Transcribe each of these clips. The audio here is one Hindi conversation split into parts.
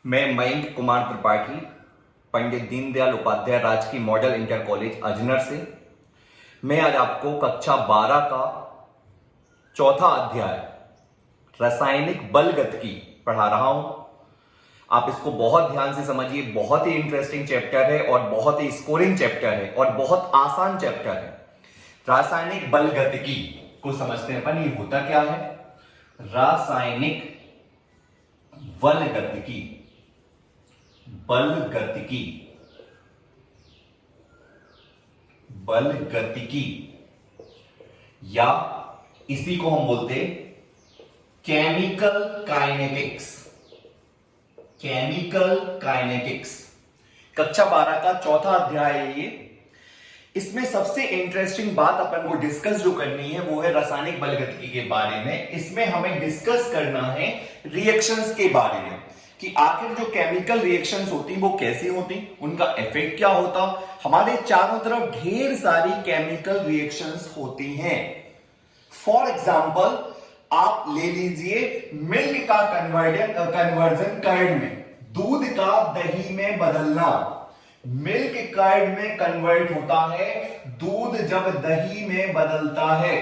मैं मयंक कुमार त्रिपाठी पंडित दीनदयाल उपाध्याय राजकीय मॉडल इंटर कॉलेज अजनर से मैं आज आपको कक्षा 12 का चौथा अध्याय रासायनिक बलगतिकी पढ़ा रहा हूं। आप इसको बहुत ध्यान से समझिए। बहुत ही इंटरेस्टिंग चैप्टर है और बहुत ही स्कोरिंग चैप्टर है और बहुत आसान चैप्टर है। रासायनिक बलगतिकी को समझते हैं अपन, ये होता क्या है। रासायनिक बलगतिकी बलगतिकी बलगतिकी या इसी को हम बोलते हैं केमिकल काइनेटिक्स। केमिकल काइनेटिक्स कक्षा 12 का चौथा अध्याय है ये। इसमें सबसे इंटरेस्टिंग बात अपन को डिस्कस जो करनी है वो है रासायनिक बलगतिकी के बारे में। इसमें हमें डिस्कस करना है रिएक्शंस के बारे में कि आखिर जो केमिकल रिएक्शंस होती वो कैसी होती, उनका इफेक्ट क्या होता। हमारे चारों तरफ ढेर सारी केमिकल रिएक्शंस होती हैं। फॉर एग्जाम्पल आप ले लीजिए मिल्क का कन्वर्जन कर्ड में, दूध का दही में बदलना। मिल्क कर्ड में कन्वर्ट होता है, दूध जब दही में बदलता है।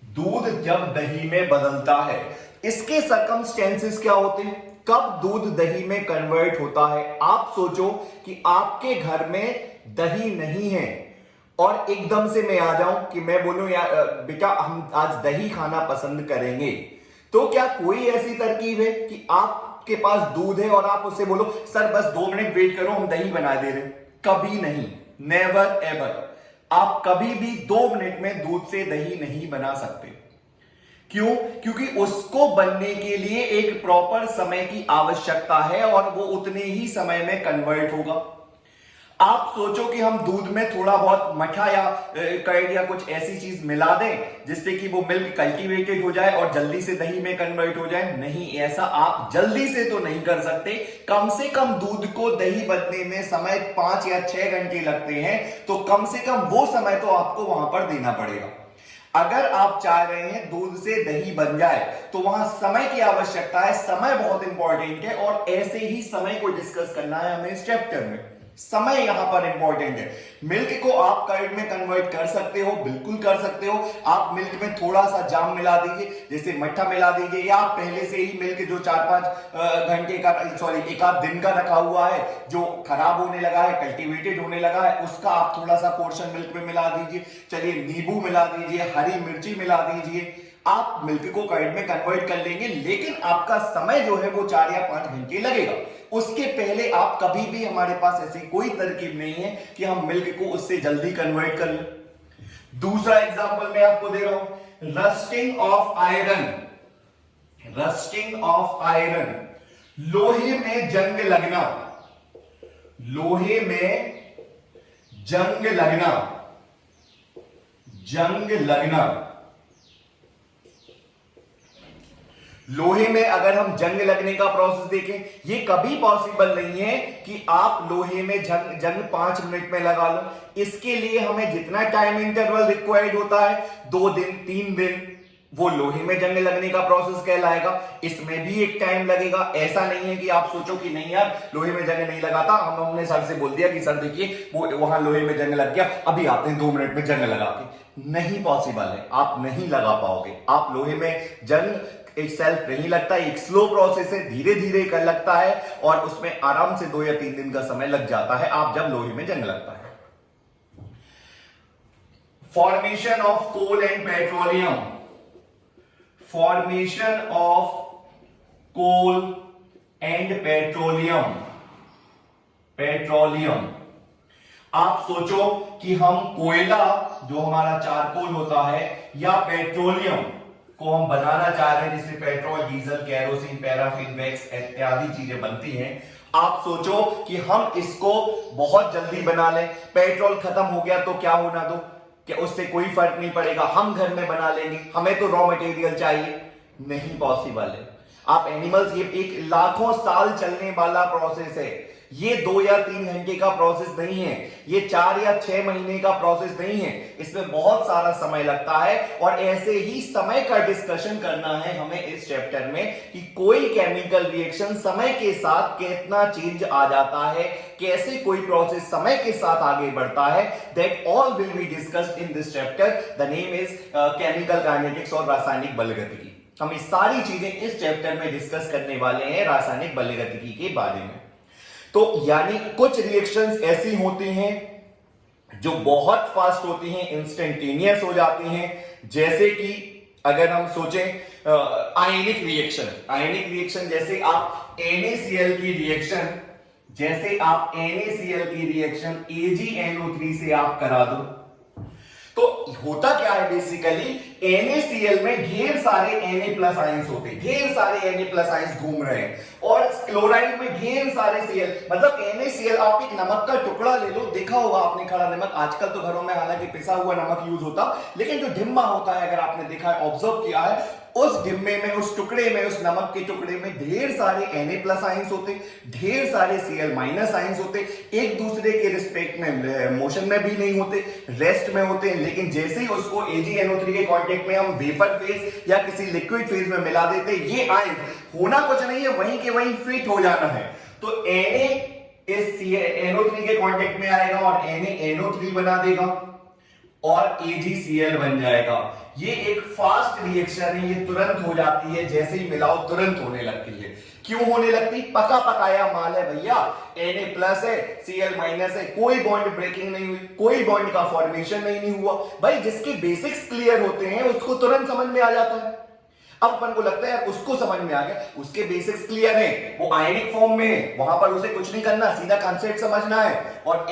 दूध जब दही में बदलता है, इसके सर्कमस्टेंसेस क्या होते हैं, कब दूध दही में कन्वर्ट होता है। आप सोचो कि आपके घर में दही नहीं है और एकदम से मैं आ जाऊं कि मैं बोलूं यार बेटा हम आज दही खाना पसंद करेंगे, तो क्या कोई ऐसी तरकीब है कि आपके पास दूध है और आप उससे बोलो सर बस 2 मिनट वेट करो हम दही बना दे रहे हैं? कभी नहीं, नेवर एवर। आप कभी भी 2 मिनट में दूध से दही नहीं बना सकते। क्यों? क्योंकि उसको बनने के लिए एक प्रॉपर समय की आवश्यकता है और वो उतने ही समय में कन्वर्ट होगा। आप सोचो कि हम दूध में थोड़ा बहुत मठा या कर्ड या कुछ ऐसी चीज मिला दें जिससे कि वो मिल्क कल्टीवेटेड हो जाए और जल्दी से दही में कन्वर्ट हो जाए। नहीं, ऐसा आप जल्दी से तो नहीं कर सकते। कम से कम दूध को दही बनने में समय 5 या 6 घंटे लगते हैं, तो कम से कम वो समय तो आपको वहां पर देना पड़ेगा। अगर आप चाह रहे हैं दूध से दही बन जाए तो वहां समय की आवश्यकता है। समय बहुत इंपॉर्टेंट है और ऐसे ही समय को डिस्कस करना है हमें इस चैप्टर में। समय यहां पर इंपॉर्टेंट है। मिल्क को आप कर्ड में कन्वर्ट कर सकते हो, बिल्कुल कर सकते हो। आप मिल्क में थोड़ा सा जाम मिला दीजिए, जैसे मट्ठा मिला दीजिए, या आप पहले से ही मिल्क जो 4-5 घंटे का एक आध दिन का रखा हुआ है, जो खराब होने लगा है, कल्टीवेटेड होने लगा है, उसका आप थोड़ा सा पोर्शन मिल्क में मिला दीजिए। चलिए नींबू मिला दीजिए, हरी मिर्ची मिला दीजिए, आप मिल्क को कर्ड में कन्वर्ट कर लेंगे। लेकिन आपका समय जो है वो 4 या 5 घंटे लगेगा। उसके पहले आप कभी भी, हमारे पास ऐसी कोई तरकीब नहीं है कि हम मिल्क को उससे जल्दी कन्वर्ट कर लें। दूसरा एग्जांपल मैं आपको दे रहा हूं, rusting of iron. Rusting of iron, लोहे में जंग लगना। लोहे में जंग लगना, जंग लगना। लोहे में अगर हम जंग लगने का प्रोसेस देखें, ये कभी पॉसिबल नहीं है कि आप लोहे में जंग 5 मिनट में लगा लो। इसके लिए हमें जितना टाइम इंटरवल रिक्वायर्ड होता है, 2 दिन 3 दिन, वो लोहे में जंग लगने का प्रोसेस कहलाएगा। इसमें भी एक टाइम लगेगा। ऐसा नहीं है कि आप सोचो कि नहीं यार लोहे में जंग नहीं लगाता, हमने सर से बोल दिया कि सर देखिए वो वहां लोहे में जंग लग गया, अभी आते हैं 2 मिनट में जंग लगा के। नहीं पॉसिबल है, आप नहीं लगा पाओगे। आप लोहे में जंग एक सेल्फ नहीं लगता, एक स्लो प्रोसेस है, धीरे धीरे कर लगता है और उसमें आराम से 2 या 3 दिन का समय लग जाता है आप जब लोहे में जंग लगता है। Formation of coal and petroleum. Formation of coal and petroleum. Petroleum, आप सोचो कि हम कोयला जो हमारा चारकोल होता है या पेट्रोलियम को हम बनाना चाह रहे हैं, जिसमें petrol, diesel, kerosene, paraffin, wax इत्यादि चीजें बनती हैं। आप सोचो कि हम इसको बहुत जल्दी बना लें, पेट्रोल खत्म हो गया तो क्या होना दो, क्या उससे कोई फर्क नहीं पड़ेगा, हम घर में बना लेंगे, हमें तो रॉ मटेरियल चाहिए। नहीं पॉसिबल है। आप एनिमल्स, ये एक लाखों साल चलने वाला प्रोसेस है। ये 2 या 3 घंटे का प्रोसेस नहीं है, ये 4 या 6 महीने का प्रोसेस नहीं है, इसमें बहुत सारा समय लगता है। और ऐसे ही समय का डिस्कशन करना है हमें इस चैप्टर में कि कोई केमिकल रिएक्शन समय के साथ कितना चेंज आ जाता है, कैसे कोई प्रोसेस समय के साथ आगे बढ़ता है। That all will be discussed in this chapter. The name is chemical kinetics और रासायनिक बलगतिकी। हम ये सारी चीजें इस चैप्टर में डिस्कस करने वाले हैं रासायनिक बलगतिकी के बारे में। तो यानी कुछ रिएक्शंस ऐसी होती हैं जो बहुत फास्ट होती हैं, इंस्टेंटेनियस हो जाती हैं। जैसे कि अगर हम सोचें आयनिक रिएक्शन, जैसे आप NaCl की रिएक्शन, AgNO3 से आप करा दो, तो होता क्या है बेसिकली, NaCl में ढेर सारे Na+ आयंस होते हैं, ढेर सारे Na+ आयंस घूम रहे हैं, और क्लोराइड में ढेर सारे Cl, मतलब NaCl। आप एक नमक का टुकड़ा ले लो, देखा होगा आपने खड़ा नमक, आजकल तो घरों में हालांकि पिसा हुआ नमक यूज होता, लेकिन जो ढिम्मा होता है, अगर आपने देखा है, ऑब्जर्व किया है, उस डिब्बे में, उस टुकड़े में, उस नमक के टुकड़े में ढेर सारे Na+ आयंस होते, ढेर सारे Cl- आयंस होते, एक दूसरे के रिस्पेक्ट में मोशन में भी नहीं होते, रेस्ट में होते हैं। लेकिन जैसे ही उसको AgNO3 के कांटेक्ट में हम वेपर फेज या किसी लिक्विड फेज में मिला देते, ये आयन होना कुछ नहीं है, वहीं के वहीं फिट हो जाना है। तो Na इस NO3 के कांटेक्ट में आएगा और NaNO3 बना देगा और AgCl बन जाएगा। ये एक फास्ट रिएक्शन है, ये तुरंत हो जाती है, जैसे ही मिलाओ तुरंत होने लगती है। क्यों होने लगती? पका पकाया माल है भैया, Na+ है, Cl- है, कोई बॉन्ड ब्रेकिंग नहीं हुई, कोई बॉन्ड का फॉर्मेशन नहीं हुआ। भाई जिसके बेसिक्स क्लियर होते हैं उसको तुरंत समझ में आ जाता है। अब अपन को लगता है यार उसको समझ में आ गया, उसके बेसिक्स क्लियर है, वो आयनिक फॉर्म में है, वहां पर उसे कुछ नहीं करना, सीधा कांसेप्ट समझना है। और Na+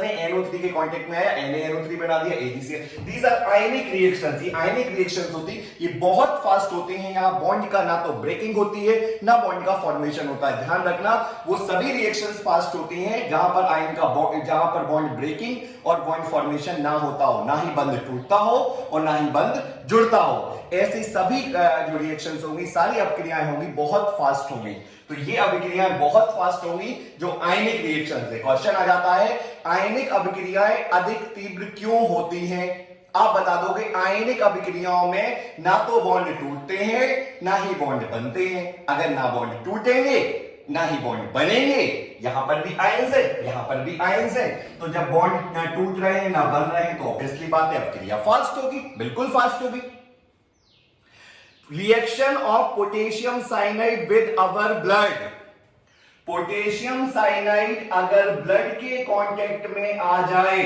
ने NO3 के कांटेक्ट में आया, NaNO3 बना दिया, AgCl। These are ionic reactions. ये आयनिक रिएक्शंस होती, ये बहुत फास्ट होते हैं। यहां बॉन्ड का ना तो ब्रेकिंग होती है, ना बॉन्ड का फॉर्मेशन होता है। ध्यान रखना, वो सभी रिएक्शंस फास्ट होती हैं जहां पर आयन का जहां पर बॉन्ड ब्रेकिंग और बॉन्ड फॉर्मेशन ना होता हो, ना ही बंध टूटता हो और ना ही बंध जुड़ता हो। ऐसी सभी जो रिएक्शंस होंगी, सारी अभिक्रियाएं होंगी, बहुत फास्ट होंगी। तो ये अभिक्रियाएं बहुत फास्ट होंगी जो आयनिक रिएक्शंस है। क्वेश्चन आ जाता है, आयनिक अभिक्रियाएं अधिक तीव्र क्यों होती हैं? आप बता दोगे आयनिक अभिक्रियाओं में ना तो बॉन्ड टूटते हैं, ना ही बॉन्ड बनते हैं। अगर ना बॉन्ड टूटेंगे, ना ही बॉन्ड बनेंगे, यहां पर भी आयंस है, यहां पर भी आयंस है, तो जब बॉन्ड ना टूट रहे हैं, ना बन रहे हैं, तो ऑब्वियसली बात है अभिक्रिया फास्ट होगी, बिल्कुल फास्ट होगी। Reaction of potassium cyanide with our blood. Potassium cyanide अगर ब्लड के कांटेक्ट में आ जाए,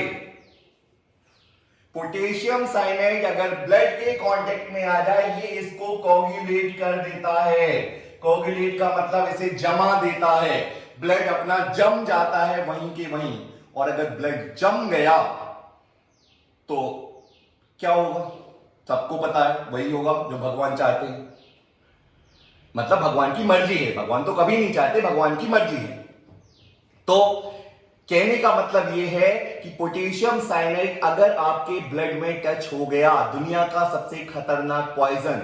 पोटेशियम साइनाइड अगर ब्लड के कांटेक्ट में आ जाए, ये इसको कोगुलेट कर देता है। कोगुलेट का मतलब इसे जमा देता है, ब्लड अपना जम जाता है वहीं के वहीं। और अगर ब्लड जम गया तो क्या होगा? सबको पता है, वही होगा जो भगवान चाहते हैं। मतलब भगवान की मर्जी है, भगवान तो कभी नहीं चाहते, भगवान की मर्जी है। तो कहने का मतलब यह है कि पोटेशियम साइनाइड अगर आपके ब्लड में टच हो गया, दुनिया का सबसे खतरनाक पॉइजन,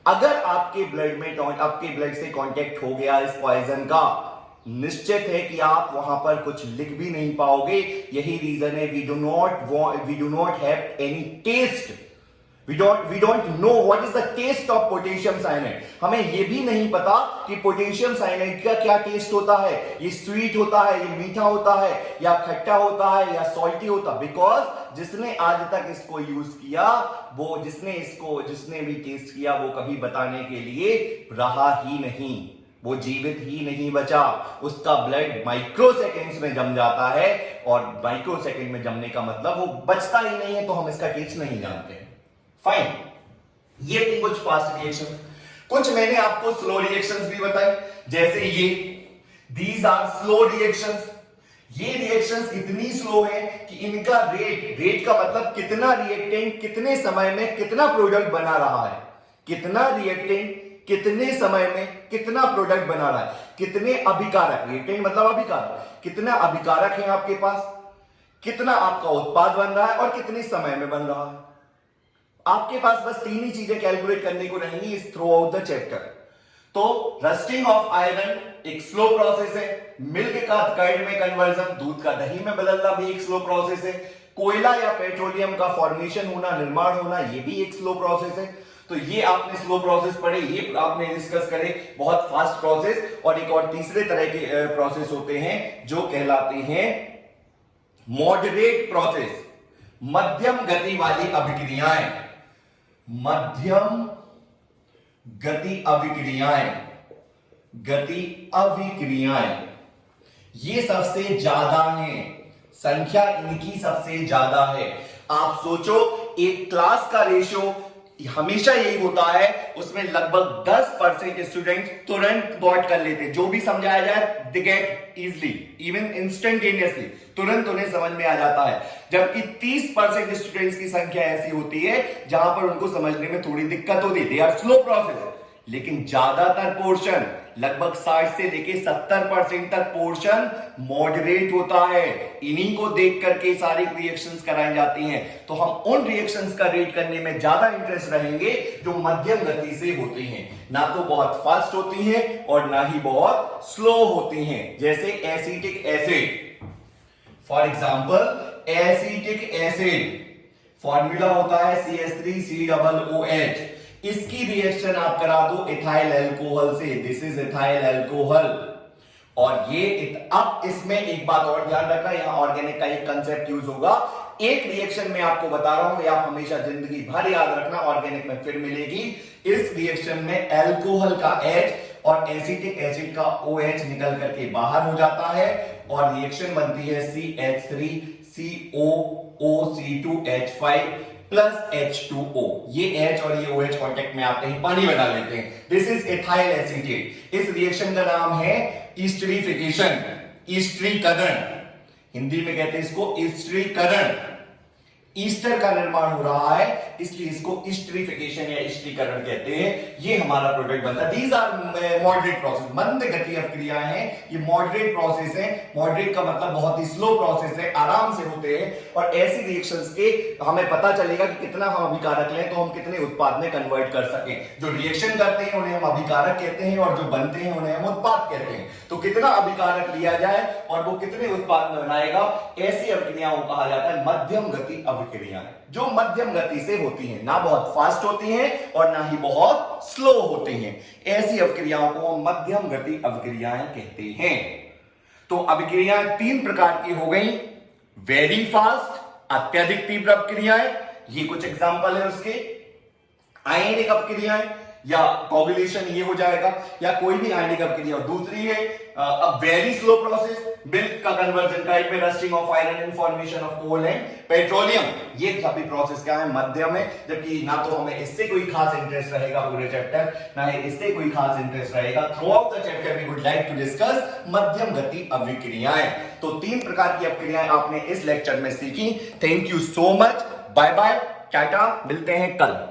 अगर आपके ब्लड में, आपके ब्लड से कांटेक्ट हो गया इस पॉइजन का, निश्चित है कि आप वहां पर कुछ लिख भी नहीं पाओगे। यही रीजन है we do not have any test, We don't know what is the taste of potassium cyanide. हमें यह भी नहीं पता कि पोटेशियम साइनाइड का क्या टेस्ट होता है। ये स्वीट होता है, ये मीठा होता है, या खट्टा होता है, या सॉल्टी होता है। बिकॉज जिसने आज तक इसको यूज किया, वो जिसने भी टेस्ट किया, वो कभी बताने के लिए रहा ही नहीं, वो जीवित ही नहीं बचा। उसका ब्लड माइक्रो सेकेंड्स में जम जाता है, और माइक्रो सेकेंड में जमने का मतलब वो बचता ही नहीं है, तो हम इसका टेस्ट नहीं जानते। फाइन, ये थी कुछ फास्ट रिएक्शन। कुछ मैंने आपको स्लो रिएक्शंस भी बताए, जैसे ये, दीज आर स्लो रिएक्शंस। ये रिएक्शंस इतनी स्लो हैं कि इनका रेट का मतलब कितना रिएक्टेंट कितने समय में कितना प्रोडक्ट बना रहा है, कितना रिएक्टेंट कितने समय में कितना प्रोडक्ट बना रहा है, कितने अभिकारक, रिएक्टेंट मतलब अभिकारक, कितना अभिकारक है आपके पास, कितना आपका उत्पाद बन रहा है और कितने समय में बन रहा है। आपके पास बस तीन ही चीजें कैलकुलेट करने को रहेंगी इस थ्रू आउट द चैप्टर। तो रस्टिंग ऑफ आयरन एक स्लो प्रोसेस है, मिल्क का कर्ड में कन्वर्जन, दूध का दही में बदलना भी एक स्लो प्रोसेस है, कोयला या पेट्रोलियम का फॉर्मेशन होना, निर्माण होना, ये भी एक स्लो प्रोसेस है। तो ये आपने स्लो प्रोसेस पढ़े, ये आपने डिस्कस करे, बहुत फास्ट प्रोसेस। और एक और तीसरे तरह के प्रोसेस होते हैं जो कहलाते हैं मॉडरेट प्रोसेस, मध्यम गति वाली अभिक्रियाएं, मध्यम गति अभिक्रियाएं, ये सबसे ज्यादा है, संख्या इनकी सबसे ज्यादा है। आप सोचो एक क्लास का रेशियो हमेशा यही होता है, उसमें लगभग 10% स्टूडेंट तुरंत गॉट कर लेते हैं, जो भी समझाया जाए they get easily, even instantaneously, तुरंत उन्हें समझ में आ जाता है। जबकि 30% स्टूडेंट्स की संख्या ऐसी होती है जहां पर उनको समझने में थोड़ी दिक्कत होती है, दे आर स्लो प्रोसेस। लेकिन ज्यादातर पोर्शन लगभग 60 से लेके 70% तक पोर्शन मॉडरेट होता है। इन्हीं को देख करके सारी रिएक्शंस कराई जाती हैं। तो हम उन रिएक्शंस का रेट करने में ज्यादा इंटरेस्ट रहेंगे जो मध्यम गति से होती हैं, ना तो बहुत फास्ट होती हैं और ना ही बहुत स्लो होती हैं। जैसे acetic acid, for example acetic acid formula होता है CH3COOH, इसकी रिएक्शन आप करा दो इथाइल अल्कोहल से, दिस इज इथाइल अल्कोहल। और ये अब इसमें एक बात और ध्यान रखना, यहां ऑर्गेनिक का एक कंसेप्ट यूज होगा। एक रिएक्शन में आपको बता रहा हूं, ये आप हमेशा जिंदगी भर याद रखना, ऑर्गेनिक में फिर मिलेगी। इस रिएक्शन में अल्कोहल का H और एसिटिक एसिड का OH निकल करके बाहर हो जाता है और रिएक्शन बनती है CH3COOC2H5 प्लस H2O। ये H और ये OH कांटेक्ट में आते हैं, पानी बना लेते हैं, दिस इज एथाइल एसीटेट। इस रिएक्शन का नाम है ईस्टरीफिकेशन, ईस्टरीकरण, हिंदी में कहते हैं इसको ईस्टरीकरण। ईस्टर का निर्माण हो रहा है इसलिए इसको ईस्टरीफिकेशन या ईस्टरीकरण कहते हैं। ये हमारा प्रोडक्ट बनता है। दीज आर मॉडरेट प्रोसेस, मंद गति अभिक्रियाएं हैं, ये मॉडरेट प्रोसेस है। मॉडरेट का मतलब बहुत ही स्लो प्रोसेस है, आराम से होते हैं। और ऐसी रिएक्शंस के हमें पता चलेगा कि कितना हम अभिकारक लें तो हम कितने उत्पाद में कन्वर्ट कर सकें। जो रिएक्शन करते हैं उन्हें हम अभिकारक कहते हैं और जो बनते हैं उन्हें हम उत्पाद कहते हैं। तो कितना अभिकारक लिया जाए और वो कितने उत्पाद में बनाएगा, ऐसी अभिक्रियाओं को कहा जाता है मध्यम गति अभिक्रियाएं, जो मध्यम गति से होती हैं, ना बहुत फास्ट होती हैं और ना ही बहुत स्लो होती हैं। ऐसी अभिक्रियाओं को मध्यम गति अभिक्रियाएं कहते हैं। तो अभिक्रियाएं तीन प्रकार की हो गई, वेरी फास्ट अत्यधिक तीव्र अभिक्रियाएं, ये कुछ एग्जांपल है उसके। आयनिक अभिक्रियाएं या कोगुलेशन ये हो जाएगा, या कोई भी आयनिक अभिक्रिया। दूसरी है वेरी स्लो प्रोसेस, मिल्क का कन्वर्जन, टाइप में rusting of iron and formation of coal and petroleum, ये सभी प्रोसेस क्या है, मध्यम है। जबकि ना तो हमें इससे कोई खास इंटरेस्ट रहेगा पूरे चैप्टर, ना ही इससे कोई खास इंटरेस्ट रहेगा। Throughout the chapter we would like to discuss मध्यम गति अभिक्रियाएं। तो तीन प्रकार की अभिक्रियाएं आपने इस लेक्चर में सीखी। Thank you so much, bye bye, tata, मिलते हैं कल।